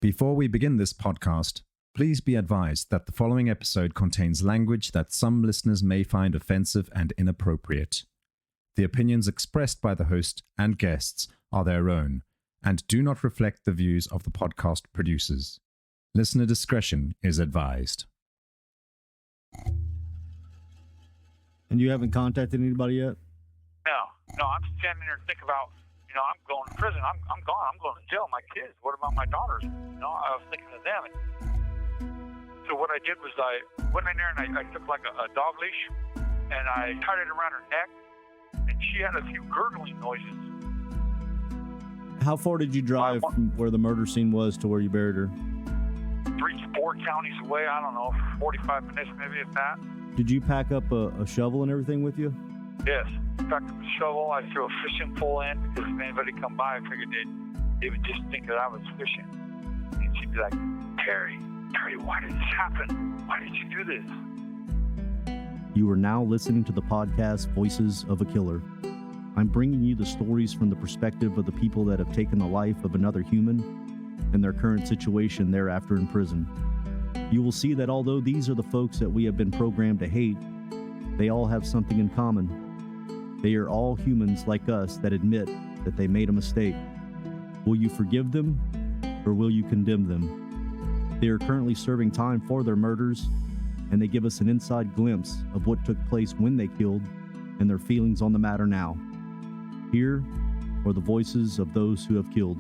Before we begin this podcast, please be advised that the following episode contains language that some listeners may find offensive and inappropriate. The opinions expressed by the host and guests are their own and do not reflect the views of the podcast producers. Listener discretion is advised. And you haven't contacted anybody yet? No, I'm standing there thinking about, I'm going to prison. I'm gone. I'm going to jail. My kids. What about my daughters? I was thinking of them. So what I did was I went in there and I took like a dog leash and I tied it around her neck, and she had a few gurgling noises. How far did you drive from where the murder scene was to where you buried her? 4 counties away. I don't know, 45 minutes maybe, if that. Did you pack up a shovel and everything with you? Yes. Packed up a shovel. I threw a fishing pole in because if anybody come by, I figured they would just think that I was fishing. And she'd be like, Terry, why did this happen? Why did you do this? You are now listening to the podcast Voices of a Killer. I'm bringing you the stories from the perspective of the people that have taken the life of another human and their current situation thereafter in prison. You will see that although these are the folks that we have been programmed to hate, they all have something in common. They are all humans like us that admit that they made a mistake. Will you forgive them or will you condemn them? They are currently serving time for their murders, and they give us an inside glimpse of what took place when they killed and their feelings on the matter now. Here are the voices of those who have killed.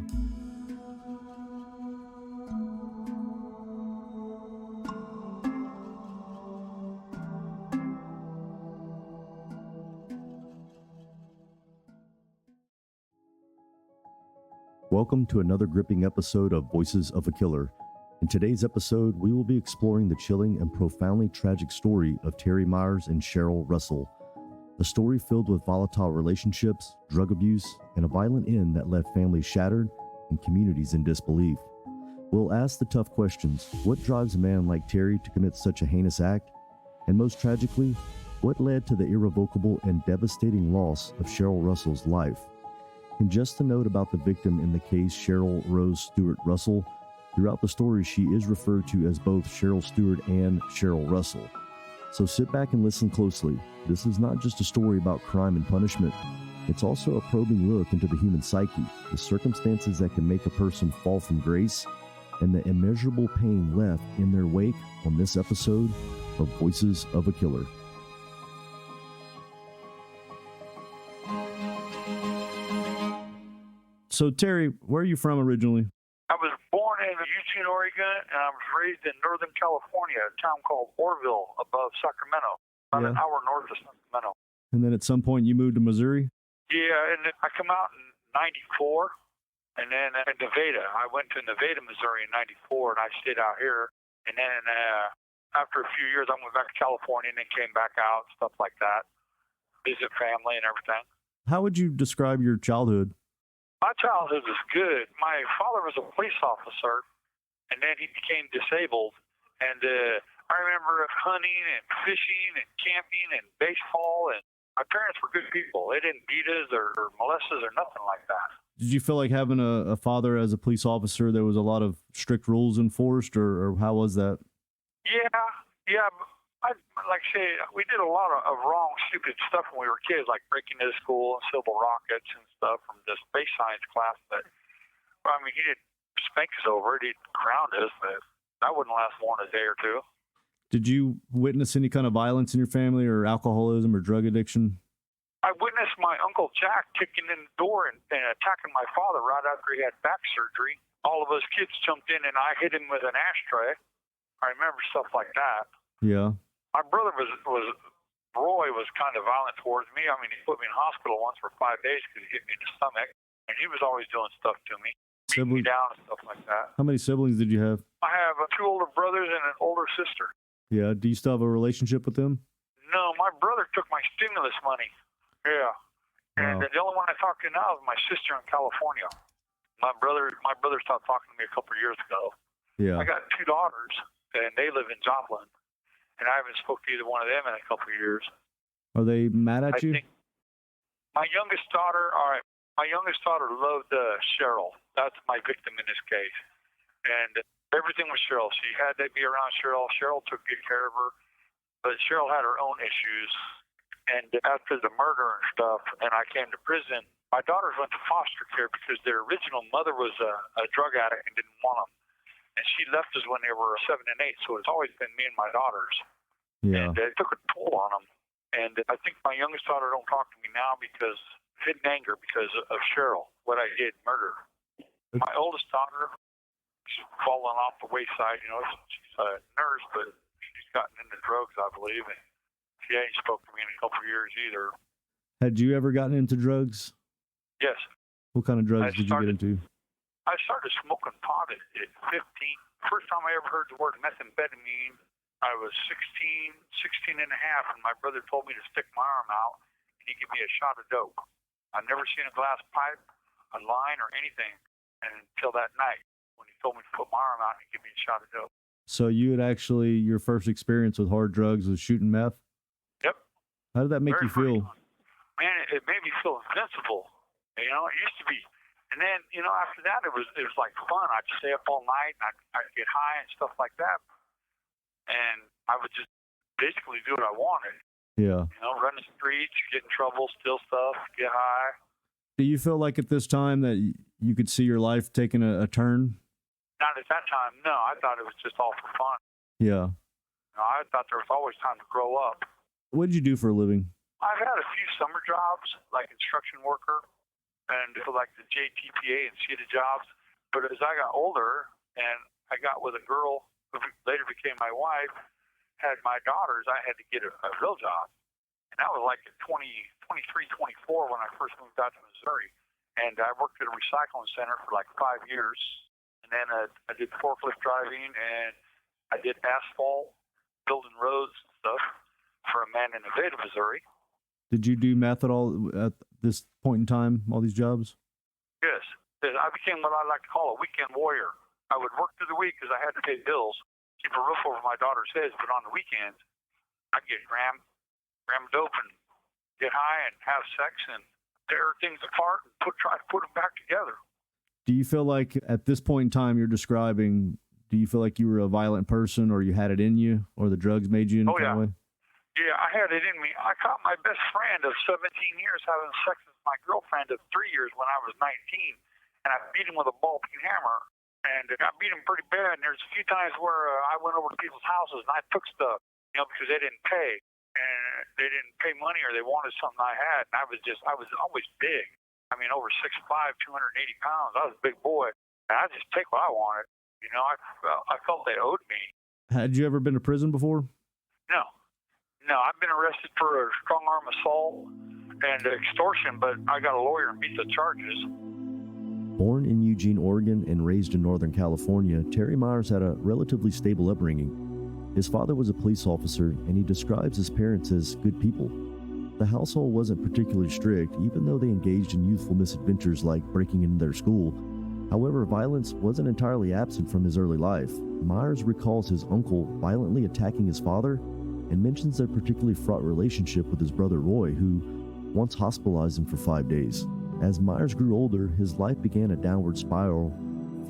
Welcome to another gripping episode of Voices of a Killer. In today's episode, we will be exploring the chilling and profoundly tragic story of Terry Myers and Sheryl Russell. A story filled with volatile relationships, drug abuse, and a violent end that left families shattered and communities in disbelief. We'll ask the tough questions. What drives a man like Terry to commit such a heinous act? And most tragically, what led to the irrevocable and devastating loss of Sheryl Russell's life? And just a note about the victim in the case, Sheryl Rose Stewart Russell. Throughout the story, she is referred to as both Sheryl Stewart and Sheryl Russell. So sit back and listen closely. This is not just a story about crime and punishment. It's also a probing look into the human psyche, the circumstances that can make a person fall from grace, and the immeasurable pain left in their wake on this episode of Voices of a Killer. So, Terry, where are you from originally? I was born in Eugene, Oregon, and I was raised in Northern California, a town called Orville above Sacramento, about an hour north of Sacramento. And then at some point you moved to Missouri? Yeah, and I come out in 94, and then in Nevada. I went to Nevada, Missouri in 94, and I stayed out here. And then after a few years, I went back to California and then came back out, stuff like that, visit family and everything. How would you describe your childhood? My childhood was good. My father was a police officer, and then he became disabled. And I remember hunting and fishing and camping and baseball. And my parents were good people. They didn't beat us or molest us or nothing like that. Did you feel like having a father as a police officer, there was a lot of strict rules enforced, or how was that? Yeah. Like I say, we did a lot of wrong, stupid stuff when we were kids, like breaking into school and civil rockets and stuff from the space science class. But, he didn't spank us over it. He'd ground us, but that wouldn't last more than a day or two. Did you witness any kind of violence in your family or alcoholism or drug addiction? I witnessed my Uncle Jack kicking in the door and attacking my father right after he had back surgery. All of us kids jumped in, and I hit him with an ashtray. I remember stuff like that. Yeah. My brother Roy was kind of violent towards me. He put me in hospital once for 5 days because he hit me in the stomach, and he was always doing stuff to me, beating me down and stuff like that. How many siblings did you have? I have 2 older brothers and an older sister. Yeah. Do you still have a relationship with them? No, my brother took my stimulus money. Yeah. And the only one I talk to now is my sister in California. My brother stopped talking to me a couple of years ago. Yeah. I got 2 daughters, and they live in Joplin. And I haven't spoken to either one of them in a couple of years. Are they mad at you? I think my youngest daughter loved Sheryl. That's my victim in this case. And everything was Sheryl. She had to be around Sheryl. Sheryl took good care of her. But Sheryl had her own issues. And after the murder and stuff, and I came to prison, my daughters went to foster care because their original mother was a drug addict and didn't want them. And she left us when they were 7 and 8, so it's always been me and my daughters. Yeah. And it took a toll on them. And I think my youngest daughter don't talk to me now because hidden anger because of Sheryl, what I did, murder. My oldest daughter, she's fallen off the wayside. You know, she's a nurse, but she's gotten into drugs, I believe. And she ain't spoke to me in a couple of years either. Had you ever gotten into drugs? Yes. What kind of drugs did you get into? I started smoking pot at 15. First time I ever heard the word methamphetamine, I was 16 and a half, and my brother told me to stick my arm out, and he gave me a shot of dope. I'd never seen a glass pipe, a line, or anything until that night when he told me to put my arm out and give me a shot of dope. So you had actually, your first experience with hard drugs was shooting meth? Yep. How did that make you feel? Man, it made me feel invincible. You know, it used to be. And then, you know, after that, it was like fun. I'd stay up all night, and I'd get high and stuff like that. And I would just basically do what I wanted. Yeah. You know, run the streets, get in trouble, steal stuff, get high. Do you feel like at this time that you could see your life taking a turn? Not at that time, no. I thought it was just all for fun. Yeah. You know, I thought there was always time to grow up. What did you do for a living? I've had a few summer jobs, like construction worker, and like the JTPA and CETA jobs. But as I got older and I got with a girl who later became my wife, had my daughters, I had to get a real job. And that was like at 23, 24 when I first moved out to Missouri. And I worked at a recycling center for like 5 years. And then I did forklift driving, and I did asphalt, building roads and stuff for a man in Nevada, Missouri. Did you do meth at all at this point in time, all these jobs? Yes. I became what I like to call a weekend warrior. I would work through the week because I had to pay bills, keep a roof over my daughter's heads, but on the weekends, I'd get gram dope and get high and have sex and tear things apart and try to put them back together. Do you feel like at this point in time you're describing, do you feel like you were a violent person or you had it in you or the drugs made you in some way? Yeah, I had it in me. I caught my best friend of 17 years having sex with my girlfriend of 3 years when I was 19, and I beat him with a ball-peen hammer, and I beat him pretty bad. And there's a few times where I went over to people's houses and I took stuff, you know, because they didn't pay, and they didn't pay money or they wanted something I had, and I was always big. I mean, over 6'5", 280 pounds. I was a big boy, and I just take what I wanted. You know, I felt they owed me. Had you ever been to prison before? No, I've been arrested for a strong arm assault and extortion, but I got a lawyer and beat the charges. Born in Eugene, Oregon, and raised in Northern California, Terry Myers had a relatively stable upbringing. His father was a police officer, and he describes his parents as good people. The household wasn't particularly strict, even though they engaged in youthful misadventures like breaking into their school. However, violence wasn't entirely absent from his early life. Myers recalls his uncle violently attacking his father and mentions their particularly fraught relationship with his brother Roy, who once hospitalized him for 5 days. As Myers grew older, his life began a downward spiral,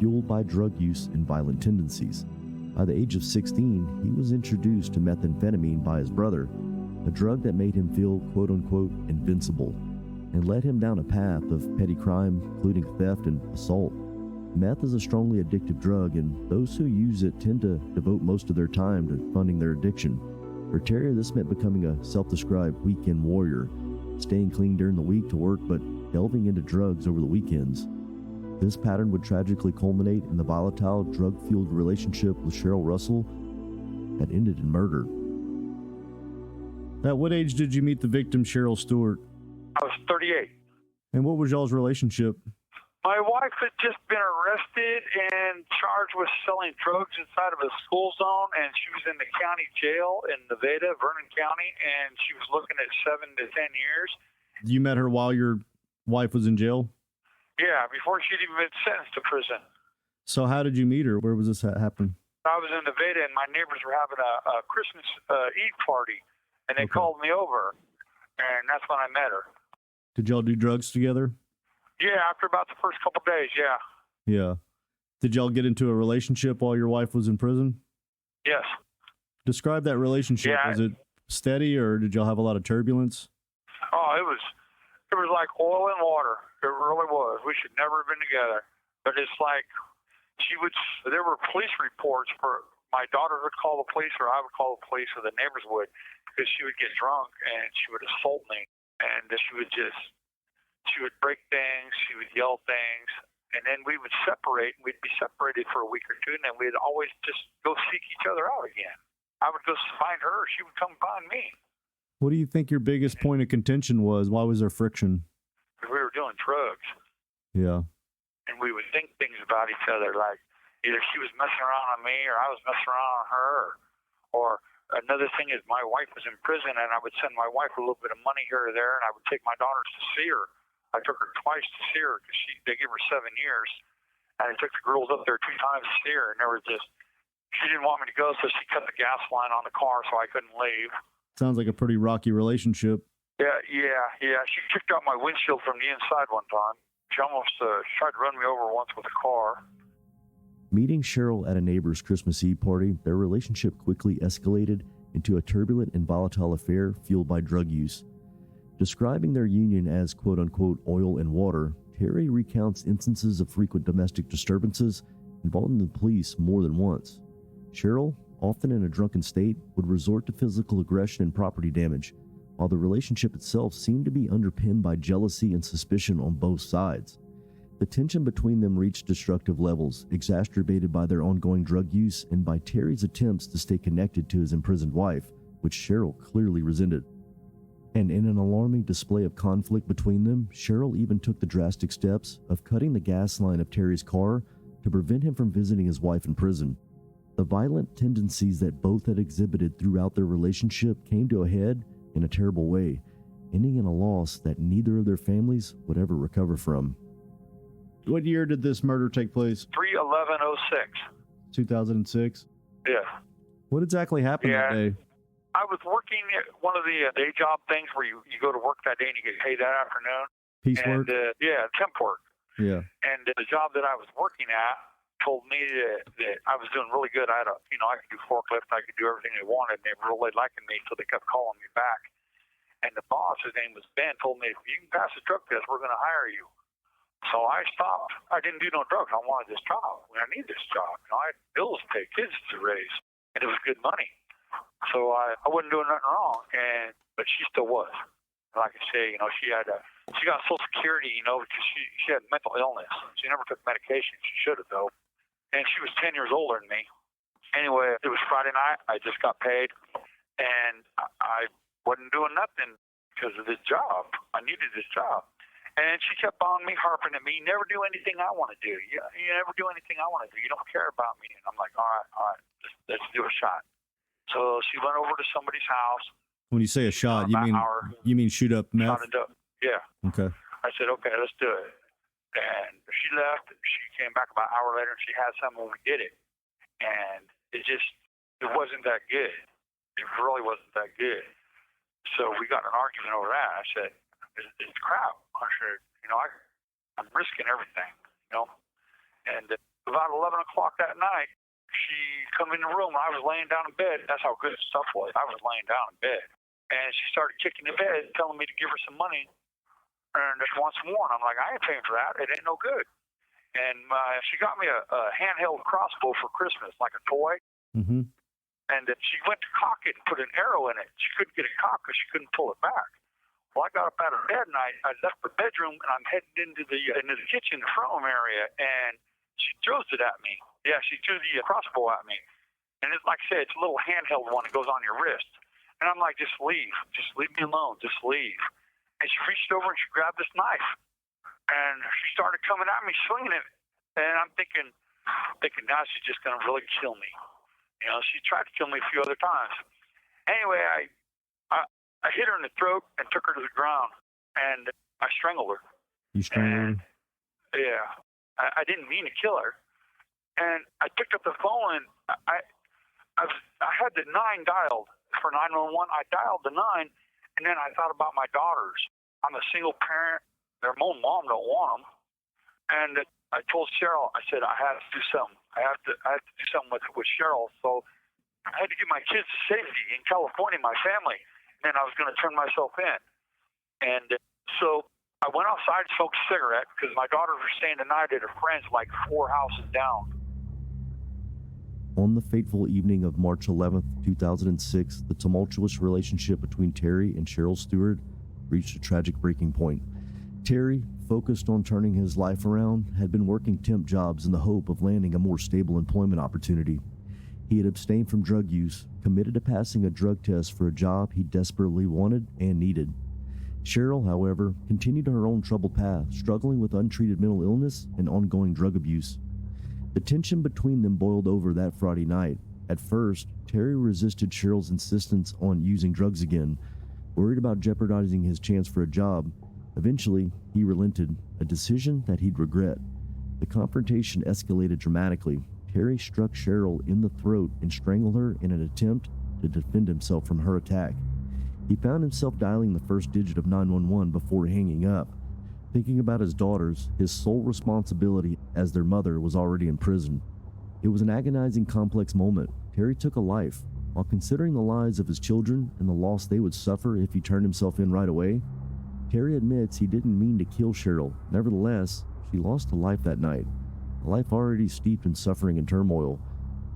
fueled by drug use and violent tendencies. By the age of 16, he was introduced to methamphetamine by his brother, a drug that made him feel quote-unquote invincible, and led him down a path of petty crime, including theft and assault. Meth is a strongly addictive drug, and those who use it tend to devote most of their time to funding their addiction. For Terry, this meant becoming a self-described weekend warrior, staying clean during the week to work but delving into drugs over the weekends. This pattern would tragically culminate in the volatile, drug-fueled relationship with Sheryl Russell that ended in murder. At what age did you meet the victim, Sheryl Stewart? I was 38. And what was y'all's relationship? My wife had just been arrested and charged with selling drugs inside of a school zone, and she was in the county jail in Nevada, Vernon County, and she was looking at 7 to 10 years. You met her while your wife was in jail? Yeah, before she'd even been sentenced to prison. So how did you meet her? Where was this happen? I was in Nevada, and my neighbors were having a Christmas Eve party, and they called me over, and that's when I met her. Did y'all do drugs together? Yeah, after about the first couple of days, yeah. Yeah. Did y'all get into a relationship while your wife was in prison? Yes. Describe that relationship. Yeah. Was it steady, or did y'all have a lot of turbulence? Oh, it was like oil and water. It really was. We should never have been together. But it's like there were police reports for my daughter would call the police, or I would call the police, or the neighbors would, because she would get drunk and she would assault me, and she would break things, she would yell things, and then we would separate, and we'd be separated for a week or two, and then we'd always just go seek each other out again. I would go find her, she would come find me. What do you think your biggest point of contention was? Why was there friction? Because we were doing drugs. Yeah. And we would think things about each other, like either she was messing around on me or I was messing around on her. Or another thing is my wife was in prison, and I would send my wife a little bit of money here or there, and I would take my daughters to see her. I took her twice to see her because they gave her 7 years. And I took the girls up there 2 times to see her, and she didn't want me to go, so she cut the gas line on the car so I couldn't leave. Sounds like a pretty rocky relationship. Yeah. She kicked out my windshield from the inside one time. She almost tried to run me over once with a car. Meeting Sheryl at a neighbor's Christmas Eve party, their relationship quickly escalated into a turbulent and volatile affair fueled by drug use. Describing their union as quote-unquote oil and water, Terry recounts instances of frequent domestic disturbances involving the police more than once. Sheryl, often in a drunken state, would resort to physical aggression and property damage, while the relationship itself seemed to be underpinned by jealousy and suspicion on both sides. The tension between them reached destructive levels, exacerbated by their ongoing drug use and by Terry's attempts to stay connected to his imprisoned wife, which Sheryl clearly resented. And in an alarming display of conflict between them, Sheryl even took the drastic steps of cutting the gas line of Terry's car to prevent him from visiting his wife in prison. The violent tendencies that both had exhibited throughout their relationship came to a head in a terrible way, ending in a loss that neither of their families would ever recover from. What year did this murder take place? 3/11/06. 2006? Yeah. What exactly happened that day? I was working at one of the day job things where you go to work that day and you get paid that afternoon. Piecework? Temp work. Yeah. And the job that I was working at told me that I was doing really good. I could do forklift, I could do everything they wanted, and they were really liking me, so they kept calling me back. And the boss, his name was Ben, told me, if you can pass the drug test, we're going to hire you. So I stopped. I didn't do no drugs. I wanted this job. I need this job. I had bills to pay, kids to raise, and it was good money. So I wasn't doing nothing wrong, but she still was. Like I say, she got Social Security, because she had mental illness. She never took medication. She should have, though. And she was 10 years older than me. Anyway, it was Friday night. I just got paid, and I wasn't doing nothing because of this job. I needed this job. And she kept on me, harping at me, never do anything I want to do. You never do anything I want to do. You don't care about me. And I'm like, all right, let's do a shot. So she went over to somebody's house. When you say a shot, you mean shoot up meth? Shot it up. Yeah. Okay. I said, okay, let's do it. And she left. She came back about an hour later, and she had some when we did it. And it wasn't that good. It really wasn't that good. So we got an argument over that. I said, it's crap. I said, I'm risking everything, And about 11 o'clock that night, she come in the room. I was laying down in bed. That's how good the stuff was. I was laying down in bed. And she started kicking the bed, telling me to give her some money. And she wants some more. And I'm like, I ain't paying for that. It ain't no good. And she got me a handheld crossbow for Christmas, like a toy. Mm-hmm. And she went to cock it and put an arrow in it. She couldn't get it cocked because she couldn't pull it back. Well, I got up out of bed and I left the bedroom and I'm heading into the kitchen, the front room area, and she throws it at me. Yeah, she threw the crossbow at me. And it's like I said, it's a little handheld one that goes on your wrist. And I'm like, just leave me alone, just leave. And she reached over and she grabbed this knife. And she started coming at me, swinging it. And I'm thinking, now she's just going to really kill me. She tried to kill me a few other times. Anyway, I hit her in the throat and took her to the ground. And I strangled her. You strangled her? Yeah. I didn't mean to kill her. And I picked up the phone and I had the 9 dialed for 911. I dialed the 9, and then I thought about my daughters. I'm a single parent. Their own mom don't want them. And I told Sheryl, I said, I have to do something. I have to do something with Sheryl. So I had to get my kids to safety in California, my family. And then I was going to turn myself in. And so I went outside to smoke a cigarette because my daughters were staying the night at a friend's like 4 houses down. On the fateful evening of March 11th, 2006, the tumultuous relationship between Terry and Sheryl Stewart reached a tragic breaking point. Terry, focused on turning his life around, had been working temp jobs in the hope of landing a more stable employment opportunity. He had abstained from drug use, committed to passing a drug test for a job he desperately wanted and needed. Sheryl, however, continued on her own troubled path, struggling with untreated mental illness and ongoing drug abuse. The tension between them boiled over that Friday night. At first, Terry resisted Sheryl's insistence on using drugs again, worried about jeopardizing his chance for a job. Eventually, he relented, a decision that he'd regret. The confrontation escalated dramatically. Terry struck Sheryl in the throat and strangled her in an attempt to defend himself from her attack. He found himself dialing the first digit of 911 before hanging up. Thinking about his daughters, his sole responsibility as their mother was already in prison. It was an agonizing, complex moment. Terry took a life. While considering the lives of his children and the loss they would suffer if he turned himself in right away, Terry admits he didn't mean to kill Sheryl. Nevertheless, she lost a life that night, a life already steeped in suffering and turmoil.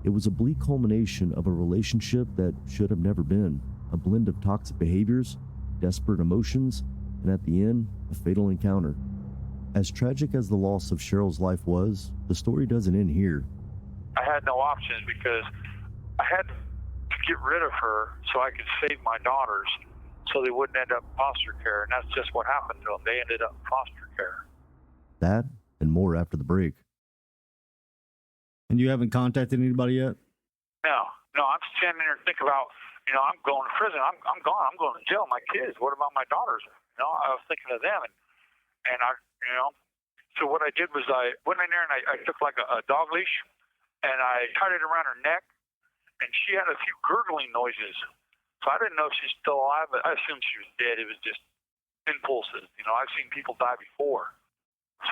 It was a bleak culmination of a relationship that should have never been, a blend of toxic behaviors, desperate emotions, and at the end, a fatal encounter. As tragic as the loss of Sheryl's life was, the story doesn't end here. I had no options because I had to get rid of her so I could save my daughters so they wouldn't end up in foster care. And that's just what happened to them. They ended up in foster care. That and more after the break. And you haven't contacted anybody yet? No, I'm standing there and thinking about, I'm going to prison. I'm gone. I'm going to jail. My kids. What about my daughters? I was thinking of them, and I, so what I did was I went in there and I took like a dog leash, and I tied it around her neck, and she had a few gurgling noises. So I didn't know if she's still alive, but I assumed she was dead. It was just impulses. I've seen people die before.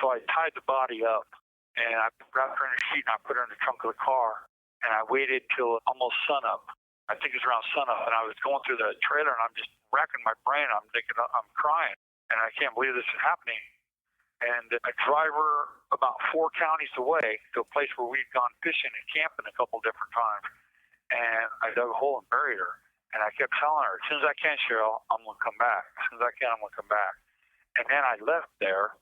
So I tied the body up, and I wrapped her in a sheet, and I put her in the trunk of the car, and I waited till almost sunup. I think it was around sunup, and I was going through the trailer, and I'm just racking my brain. I'm thinking, I'm crying, and I can't believe this is happening. And I drive her about 4 counties away to a place where we'd gone fishing and camping a couple different times. And I dug a hole and buried her. And I kept telling her, as soon as I can, Sheryl, I'm going to come back. As soon as I can, I'm going to come back. And then I left there,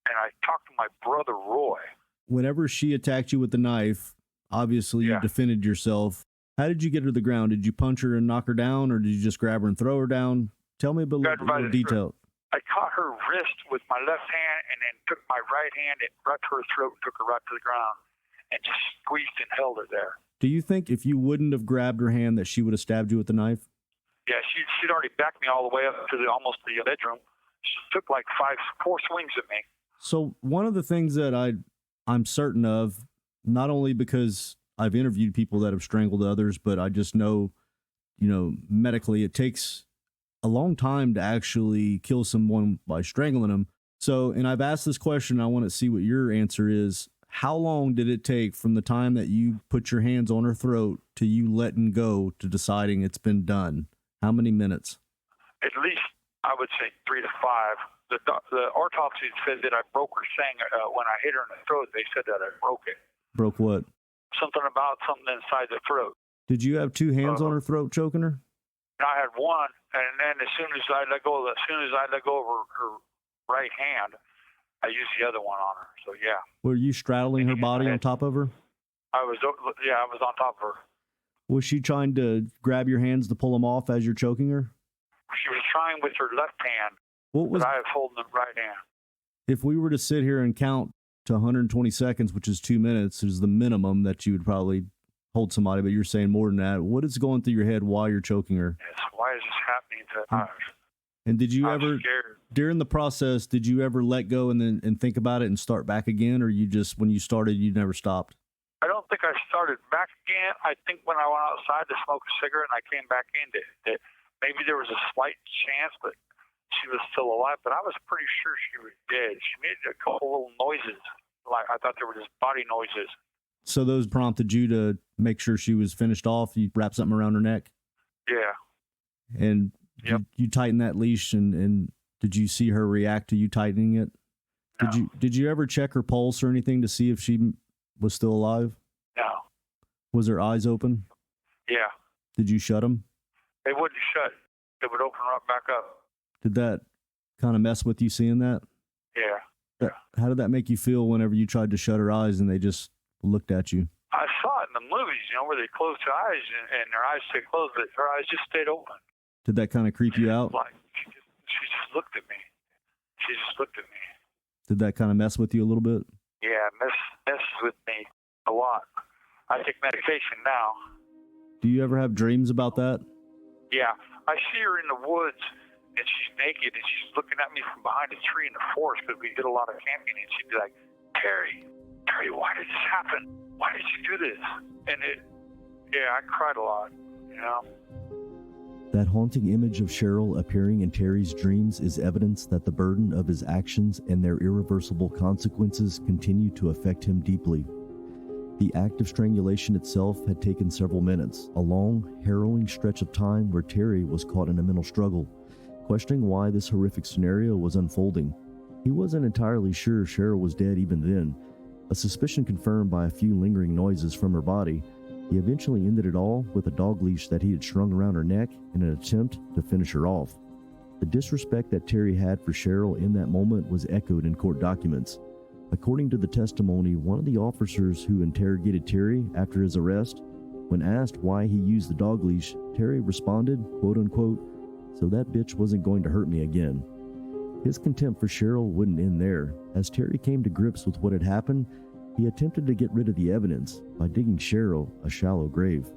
and I talked to my brother, Roy. Whenever she attacked you with the knife, obviously you defended yourself. How did you get her to the ground? Did you punch her and knock her down, or did you just grab her and throw her down? Tell me a little detail. I caught her wrist with my left hand and then took my right hand and right to her throat and took her right to the ground and just squeezed and held her there. Do you think if you wouldn't have grabbed her hand that she would have stabbed you with the knife? Yeah, she'd already backed me all the way up to almost the bedroom. She took like 4 swings at me. So one of the things that I'm certain of, not only because I've interviewed people that have strangled others, but I just know, medically it takes a long time to actually kill someone by strangling them. So, and I've asked this question, I want to see what your answer is. How long did it take from the time that you put your hands on her throat to you letting go to deciding it's been done? How many minutes? At least, I would say 3 to 5. The autopsy said that I broke her saying when I hit her in the throat, they said that I broke it. Broke what? Something inside the throat. Did you have 2 hands on her throat choking her? I had one, and then as soon as I let go of her right hand, I used the other one on her. So yeah. Were you straddling her body on top of her? I was on top of her. Was she trying to grab your hands to pull them off as you're choking her? She was trying with her left hand, but I was holding the right hand. If we were to sit here and count to 120 seconds, which is 2 minutes, is the minimum that you would probably hold somebody, but you're saying more than that. What is going through your head while you're choking her? Yes, why is this happening to us? And did you ever, scared. During the process, did you ever let go and think about it and start back again, or you just, when you started, you never stopped? I don't think I started back again. I think when I went outside to smoke a cigarette and I came back in, that maybe there was a slight chance, but she was still alive. But I was pretty sure she was dead. She made a couple little noises, like I thought they were just body noises. So those prompted you to make sure she was finished off. You wrap something around her neck. Yeah. And Yep. you tighten that leash, and did you see her react to you tightening it? No. Did you ever check her pulse or anything to see if she was still alive? No. Was her eyes open? Yeah. Did you shut them? They wouldn't shut. They would open right back up. Did that kind of mess with you seeing that? Yeah. How did that make you feel whenever you tried to shut her eyes and they just looked at you? I saw it in the movies, where they close their eyes and their eyes stay closed, but her eyes just stayed open. Did that kind of creep you out? Like she just looked at me. She just looked at me. Did that kind of mess with you a little bit? Yeah, messes with me a lot. I take medication now. Do you ever have dreams about that? Yeah, I see her in the woods, and she's naked, and she's looking at me from behind a tree in the forest because we did a lot of camping, and she'd be like, Terry, why did this happen? Why did you do this? And I cried a lot, That haunting image of Sheryl appearing in Terry's dreams is evidence that the burden of his actions and their irreversible consequences continue to affect him deeply. The act of strangulation itself had taken several minutes, a long, harrowing stretch of time where Terry was caught in a mental struggle, questioning why this horrific scenario was unfolding. He wasn't entirely sure Sheryl was dead even then, a suspicion confirmed by a few lingering noises from her body. He eventually ended it all with a dog leash that he had strung around her neck in an attempt to finish her off. The disrespect that Terry had for Sheryl in that moment was echoed in court documents. According to the testimony, one of the officers who interrogated Terry after his arrest, when asked why he used the dog leash, Terry responded, quote unquote, "So that bitch wasn't going to hurt me again." His contempt for Sheryl wouldn't end there. As Terry came to grips with what had happened, he attempted to get rid of the evidence by digging Sheryl a shallow grave.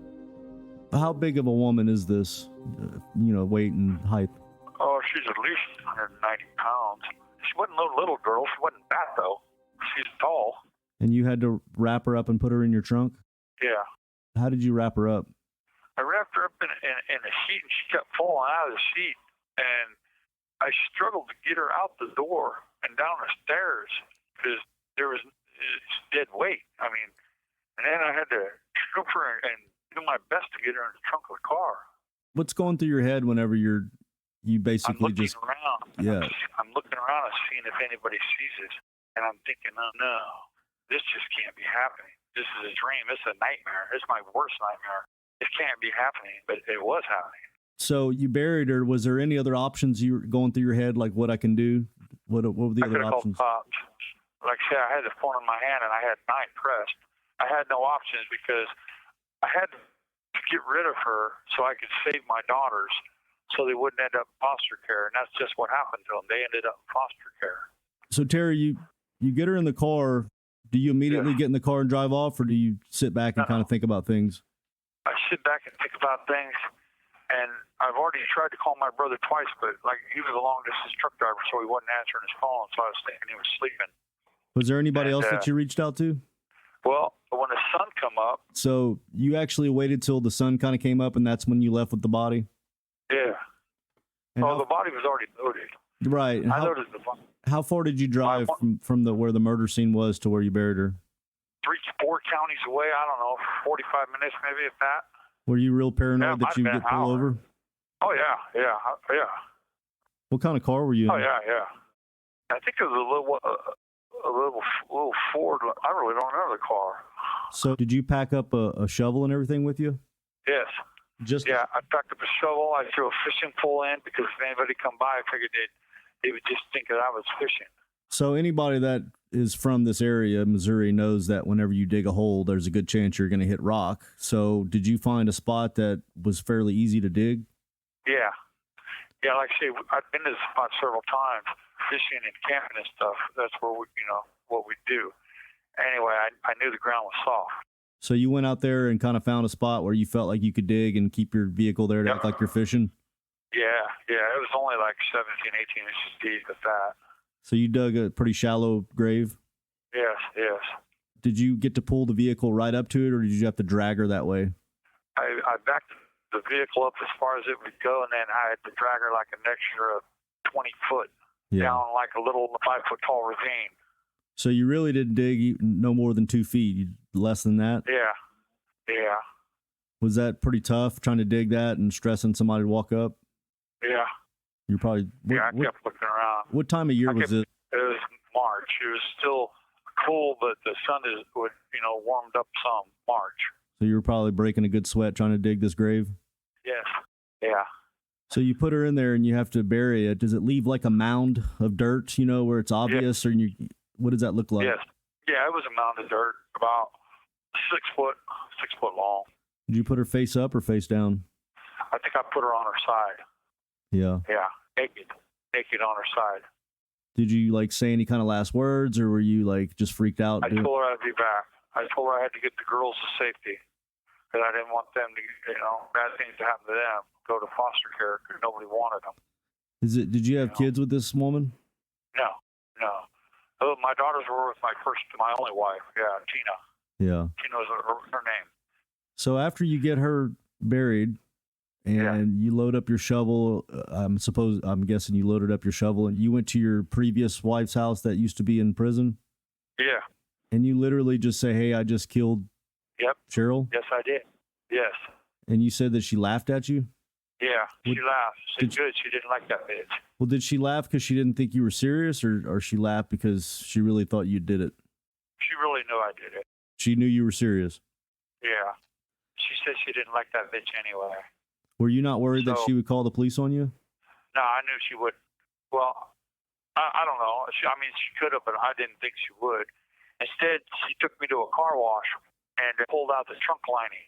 How big of a woman is this, weight and height? Oh, she's at least 190 pounds. She wasn't no little girl. She wasn't fat, though. She's tall. And you had to wrap her up and put her in your trunk? Yeah. How did you wrap her up? I wrapped her up in a sheet, and she kept falling out of the sheet. And I struggled to get her out the door and down the stairs because there was dead weight. And then I had to scoop her and do my best to get her in the trunk of the car. What's going through your head whenever you basically I'm looking just around. Yeah. I'm looking around and seeing if anybody sees it, and I'm thinking, oh no, this just can't be happening. This is a dream. This is a nightmare. It's my worst nightmare. It can't be happening, but it was happening. So you buried her. Was there any other options you were going through your head, like what I can do? What were the I other could have options? called cops. Like I said, I had the phone in my hand and I had 9 pressed. I had no options because I had to get rid of her so I could save my daughters so they wouldn't end up in foster care. And that's just what happened to them. They ended up in foster care. So Terry, you get her in the car. Do you immediately get in the car and drive off, or do you sit back and kind of think about things? I sit back and think about things. And I've already tried to call my brother twice, but he was a long-distance truck driver, so he wasn't answering his phone, so I was thinking he was sleeping. Was there anybody else that you reached out to? Well, when the sun come up... So you actually waited till the sun kind of came up, and that's when you left with the body? Yeah. And the body was already loaded. Right. And I loaded the body. How far did you drive from where the murder scene was to where you buried her? 4 counties away, I don't know, 45 minutes maybe, if that. Were you real paranoid that you'd get pulled over? Oh, yeah. What kind of car were you in? Oh, yeah. I think it was a little Ford. I really don't know the car. So did you pack up a shovel and everything with you? Yes. Yeah, I packed up a shovel. I threw a fishing pole in because if anybody come by, I figured they would just think that I was fishing. So anybody that is from this area, Missouri, knows that whenever you dig a hole, there's a good chance you're going to hit rock. So did you find a spot that was fairly easy to dig? Yeah. Yeah, like I say, I've been to the spot several times, fishing and camping and stuff. That's where what we do. Anyway, I knew the ground was soft. So you went out there and kind of found a spot where you felt like you could dig and keep your vehicle there to act like you're fishing? Yeah. It was only like 17, 18 inches deep at that. So you dug a pretty shallow grave? Yes. Did you get to pull the vehicle right up to it, or did you have to drag her that way? I backed the vehicle up as far as it would go, and then I had to drag her like an extra 20 foot down like a little 5 foot tall ravine. So you really didn't dig no more than 2 feet, less than that? Yeah. Yeah. Was that pretty tough trying to dig that and stressing somebody to walk up? Yeah. You're probably. I kept looking around. What time of year was it? It was March. It was still cool, but the sun would warmed up some. March. So you were probably breaking a good sweat trying to dig this grave? Yes. Yeah. So you put her in there and you have to bury it. Does it leave like a mound of dirt, where it's obvious? Yeah. Or what does that look like? Yes. Yeah, it was a mound of dirt, about 6 foot long. Did you put her face up or face down? I think I put her on her side. Yeah. Yeah, naked on her side. Did you say any kind of last words, or were you just freaked out? I told her I'd be back. I told her I had to get the girls to safety, because I didn't want them to, bad things to happen to them. Go to foster care because nobody wanted them. Did you have kids with this woman? No. Oh, my daughters were with my only wife. Yeah, Tina. Yeah. Tina was her name. So after you get her buried, and you load up your shovel, I'm guessing you loaded up your shovel, and you went to your previous wife's house that used to be in prison? Yeah. And you literally just say, hey, I just killed Sheryl? Yes, I did. Yes. And you said that she laughed at you? Yeah, she laughed. She said, good, she didn't like that bitch. Well, did she laugh because she didn't think you were serious, or she laughed because she really thought you did it? She really knew I did it. She knew you were serious? Yeah. She said she didn't like that bitch anyway. Were you not worried that she would call the police on you? No, I knew she would. Well, I don't know. She could have, but I didn't think she would. Instead, she took me to a car wash and pulled out the trunk lining.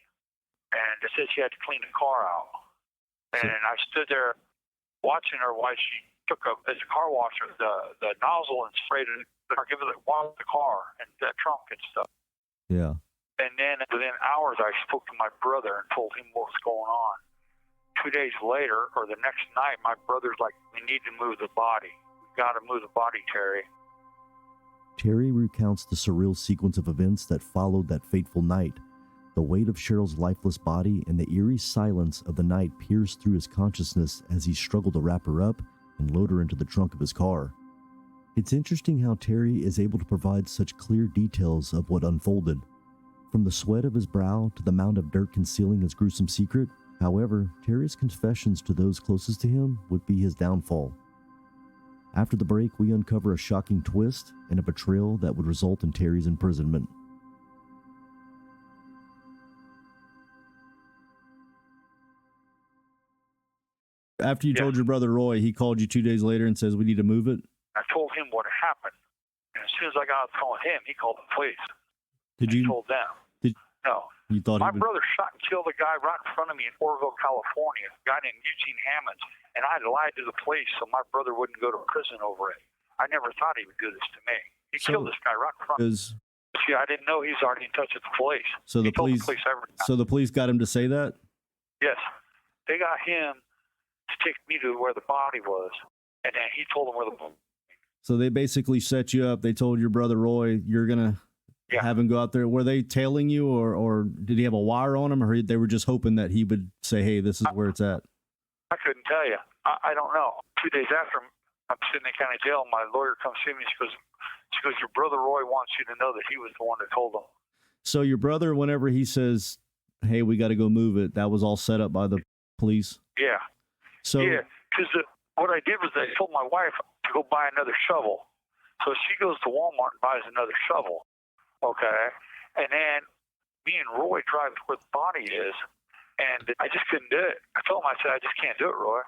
And it said she had to clean the car out. And I stood there watching her while she took as a car washer, the nozzle and sprayed it, give it water the car and that trunk and stuff. Yeah. And then within hours, I spoke to my brother and told him what was going on. 2 days later, or the next night, my brother's like, we need to move the body. We've got to move the body, Terry. Terry recounts the surreal sequence of events that followed that fateful night. The weight of Sheryl's lifeless body and the eerie silence of the night pierced through his consciousness as he struggled to wrap her up and load her into the trunk of his car. It's interesting how Terry is able to provide such clear details of what unfolded. From the sweat of his brow to the mound of dirt concealing his gruesome secret, however, Terry's confessions to those closest to him would be his downfall. After the break, we uncover a shocking twist and a betrayal that would result in Terry's imprisonment. After you told your brother Roy, he called you 2 days later and says, we need to move it? I told him what happened. And as soon as I got out calling him, he called the police. Did you? Told them. No. You thought my brother shot and killed a guy right in front of me in Oroville, California, a guy named Eugene Hammonds, and I lied to the police so my brother wouldn't go to prison over it. I never thought he would do this to me. He killed this guy right in front of me. See, I didn't know he was already in touch with the police. So the police everything. So the police got him to say that? Yes. They got him to take me to where the body was, and then he told them where the body was. So they basically set you up. They told your brother Roy, you're going to have him go out there. Were they tailing you, or did he have a wire on him, or they were just hoping that he would say, hey, this is where it's at? I couldn't tell you. I don't know. 2 days after I'm sitting in county jail, my lawyer comes see me. She goes, your brother Roy wants you to know that he was the one that told him. So your brother, whenever he says, hey, we got to go move it, that was all set up by the police? Yeah. So because what I did was I told my wife to go buy another shovel. So she goes to Walmart and buys another shovel. Okay. And then me and Roy drive to where the body is, and I just couldn't do it. I told him, I said, I just can't do it, Roy.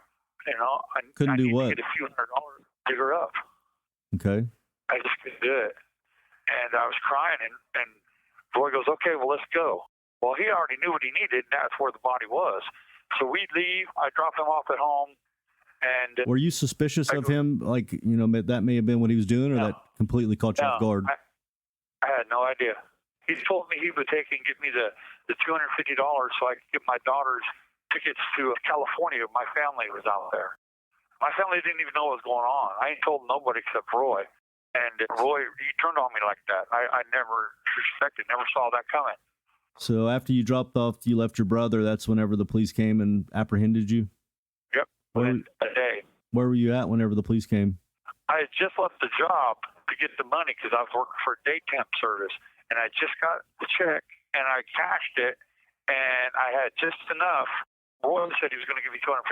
I couldn't do what? I need to get a few $100 to dig her up. Okay. I just couldn't do it. And I was crying, and Roy goes, okay, well, let's go. Well, he already knew what he needed, and that's where the body was. So we leave. I drop him off at home. And were you suspicious of him? Like, that may have been what he was doing, or that completely caught you off guard? I had no idea. He told me he would take and get me the $250 so I could get my daughter's tickets to California. My family was out there. My family didn't even know what was going on. I ain't told nobody except Roy. And Roy, he turned on me like that. I never suspected, never saw that coming. So after you dropped off, you left your brother. That's whenever the police came and apprehended you? Yep, within a day. Where were you at whenever the police came? I had just left the job, to get the money because I was working for a day temp service, and I just got the check and I cashed it, and I had just enough. Roy said he was going to give me $250,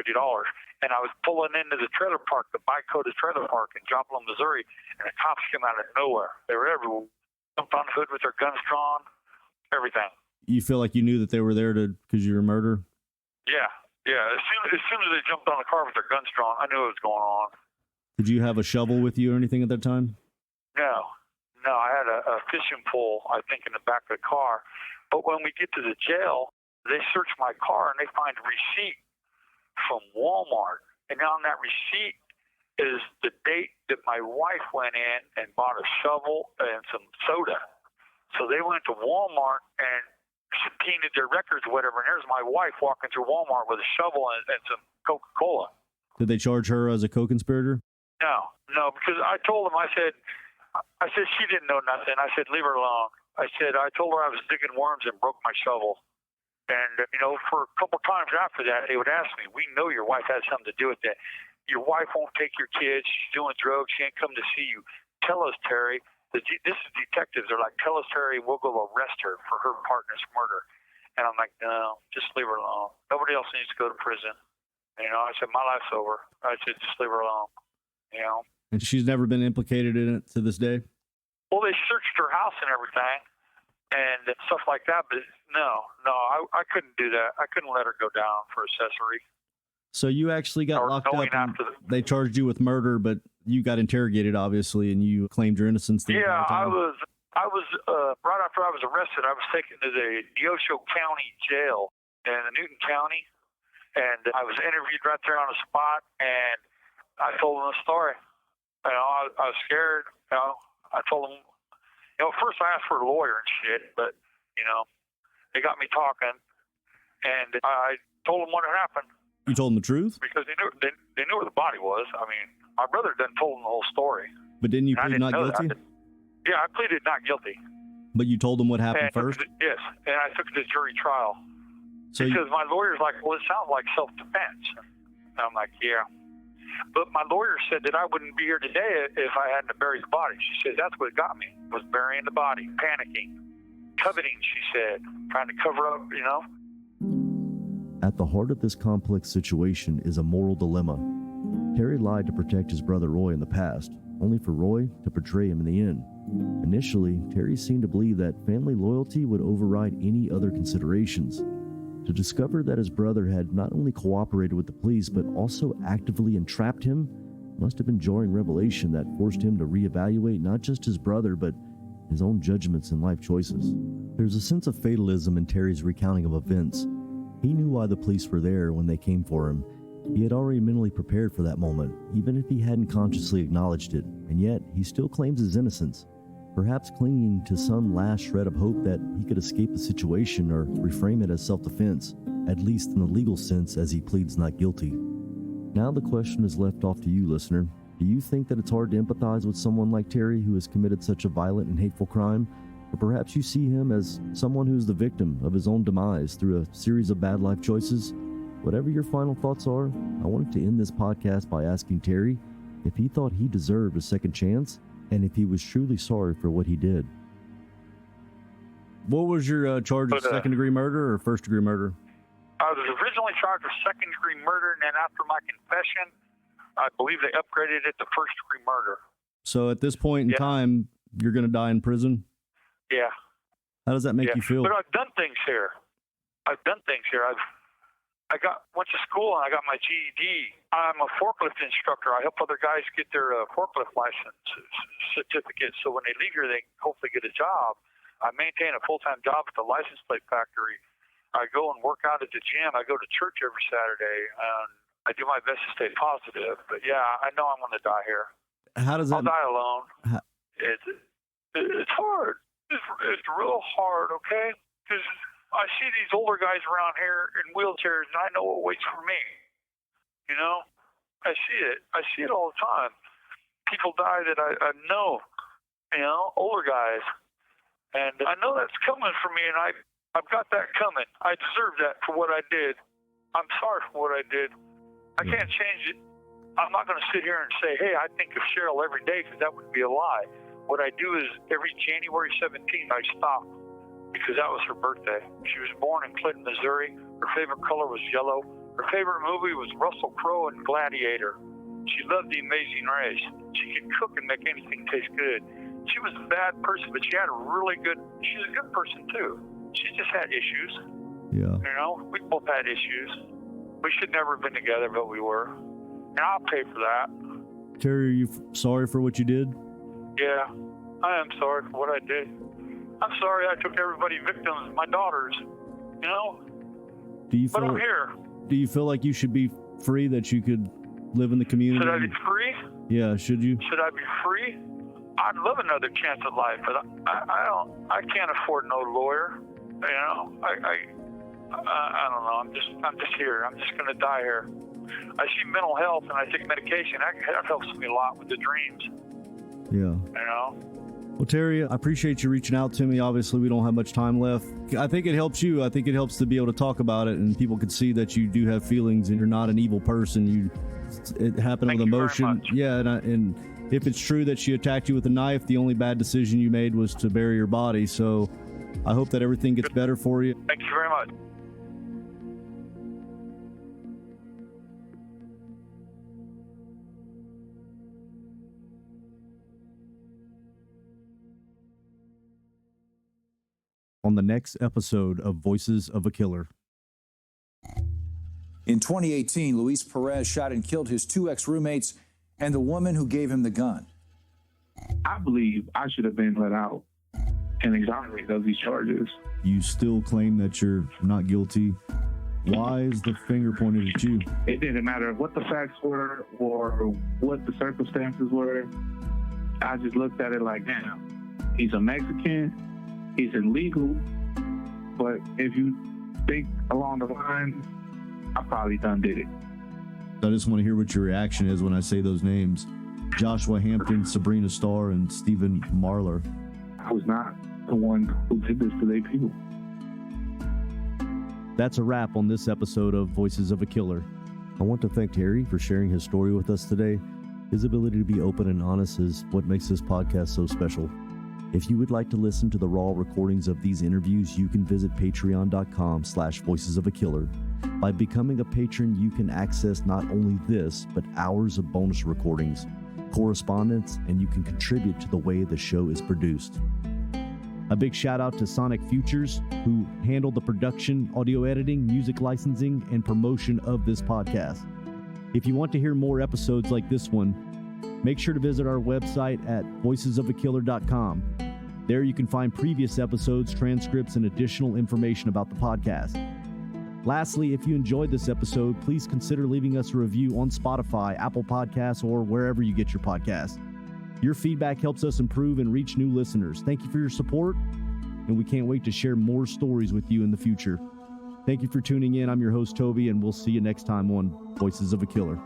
and I was pulling into the trailer park, the by-coded trailer park in Joplin, Missouri, and the cops came out of nowhere. They were everywhere, jumped on the hood with their guns drawn, everything. You feel like you knew that they were there because you were a murderer? Yeah. As soon as they jumped on the car with their guns drawn, I knew what was going on. Did you have a shovel with you or anything at that time? No, I had a fishing pole, I think, in the back of the car. But when we get to the jail, they search my car and they find a receipt from Walmart. And on that receipt is the date that my wife went in and bought a shovel and some soda. So they went to Walmart and subpoenaed their records or whatever. And there's my wife walking through Walmart with a shovel and some Coca-Cola. Did they charge her as a co-conspirator? No, because I told them, I said she didn't know nothing. I said, leave her alone. I told her I was digging worms and broke my shovel. And, for a couple times after that, they would ask me, we know your wife had something to do with that. Your wife won't take your kids. She's doing drugs. She ain't come to see you. Tell us, Terry. This is detectives. They're like, tell us, Terry, we'll go arrest her for her partner's murder. And I'm like, no, just leave her alone. Nobody else needs to go to prison. I said, my life's over. I said, just leave her alone. And she's never been implicated in it to this day? Well, they searched her house and everything and stuff like that, but no, I couldn't do that. I couldn't let her go down for accessory. So you actually got locked up and they charged you with murder, but you got interrogated, obviously, and you claimed your innocence the entire time? I was right after I was arrested, I was taken to the Neosho County Jail in Newton County, and I was interviewed right there on the spot, and I told them the story. I was scared. I told them, first I asked for a lawyer and shit, but, they got me talking, and I told them what had happened. You told them the truth? Because they knew where the body was. I mean, my brother done told them the whole story. But didn't you plead not guilty? Yeah, I pleaded not guilty. But you told them what happened first? Yes, and I took it to jury trial. So because my lawyer's like, well, it sounds like self-defense. And I'm like, yeah. But my lawyer said that I wouldn't be here today if I hadn't buried the body. She said that's what got me, was burying the body, panicking, coveting, she said, trying to cover up, At the heart of this complex situation is a moral dilemma. Terry lied to protect his brother Roy in the past, only for Roy to betray him in the end. Initially, Terry seemed to believe that family loyalty would override any other considerations. To discover that his brother had not only cooperated with the police but also actively entrapped him must have been jarring revelation that forced him to reevaluate not just his brother but his own judgments and life choices. There's a sense of fatalism in Terry's recounting of events. He knew why the police were there when they came for him. He had already mentally prepared for that moment, even if he hadn't consciously acknowledged it, and yet he still claims his innocence, perhaps clinging to some last shred of hope that he could escape the situation or reframe it as self-defense, at least in the legal sense as he pleads not guilty. Now the question is left off to you, listener. Do you think that it's hard to empathize with someone like Terry who has committed such a violent and hateful crime? Or perhaps you see him as someone who's the victim of his own demise through a series of bad life choices? Whatever your final thoughts are, I wanted to end this podcast by asking Terry if he thought he deserved a second chance and if he was truly sorry for what he did. What was your charge of second-degree murder or first-degree murder? I was originally charged with second-degree murder, and then after my confession, I believe they upgraded it to first-degree murder. So at this point in time, you're going to die in prison? Yeah. How does that make you feel? But I've done things here. I went to school and I got my GED. I'm a forklift instructor. I help other guys get their forklift license certificates, so when they leave here, they can hopefully get a job. I maintain a full-time job at the license plate factory. I go and work out at the gym. I go to church every Saturday, and I do my best to stay positive. But yeah, I know I'm going to die here. How does that? I'll die alone. It's hard. It's real hard, okay? Because I see these older guys around here in wheelchairs, and I know what waits for me. I see it. I see it all the time. People die that I know, older guys. And I know that's coming for me, and I've got that coming. I deserve that for what I did. I'm sorry for what I did. I can't change it. I'm not going to sit here and say, hey, I think of Sheryl every day, because that would be a lie. what I do is every January 17th, I stop because that was her birthday. She was born in Clinton, Missouri. Her favorite color was yellow. Her favorite movie was Russell Crowe and Gladiator. She loved The Amazing Race. She could cook and make anything taste good. She was a bad person, but she's a good person too. She just had issues. Yeah. You know, we both had issues. We should never have been together, but we were. And I'll pay for that. Terry, are you sorry for what you did? Yeah, I am sorry for what I did. I'm sorry I took everybody victims, my daughters, you know? But I'm here. Do you feel like you should be free, that you could live in the community? Should I be free? Yeah, should you? Should I be free? I'd love another chance at life, but I can't afford no lawyer. You know, I don't know. I'm just here. I'm just gonna die here. I see mental health and I take medication. That helps me a lot with the dreams. Yeah. You know. Well, Terry, I appreciate you reaching out to me. Obviously, we don't have much time left. I think it helps you. I think it helps to be able to talk about it, and people can see that you do have feelings and you're not an evil person. It happened with emotion. Yeah, and if it's true that she attacked you with a knife, the only bad decision you made was to bury your body. So I hope that everything gets better for you. Thank you very much. On the next episode of Voices of a Killer. In 2018, Luis Perez shot and killed his two ex-roommates and the woman who gave him the gun. I believe I should have been let out and exonerated of these charges. You still claim that you're not guilty. Why is the finger pointed at you? It didn't matter what the facts were or what the circumstances were. I just looked at it like, damn, he's a Mexican. He's illegal, but if you think along the lines, I probably done did it. I just want to hear what your reaction is when I say those names. Joshua Hampton, Sabrina Starr, and Stephen Marler. I was not the one who did this to their people. That's a wrap on this episode of Voices of a Killer. I want to thank Terry for sharing his story with us today. His ability to be open and honest is what makes this podcast so special. If you would like to listen to the raw recordings of these interviews, you can visit patreon.com/voicesofakiller. By becoming a patron, you can access not only this, but hours of bonus recordings, correspondence, and you can contribute to the way the show is produced. A big shout out to Sonic Futures, who handled the production, audio editing, music licensing, and promotion of this podcast. If you want to hear more episodes like this one, make sure to visit our website at voicesofakiller.com. There you can find previous episodes, transcripts, and additional information about the podcast. Lastly, if you enjoyed this episode, please consider leaving us a review on Spotify, Apple Podcasts, or wherever you get your podcasts. Your feedback helps us improve and reach new listeners. Thank you for your support, and we can't wait to share more stories with you in the future. Thank you for tuning in. I'm your host, Toby, and we'll see you next time on Voices of a Killer.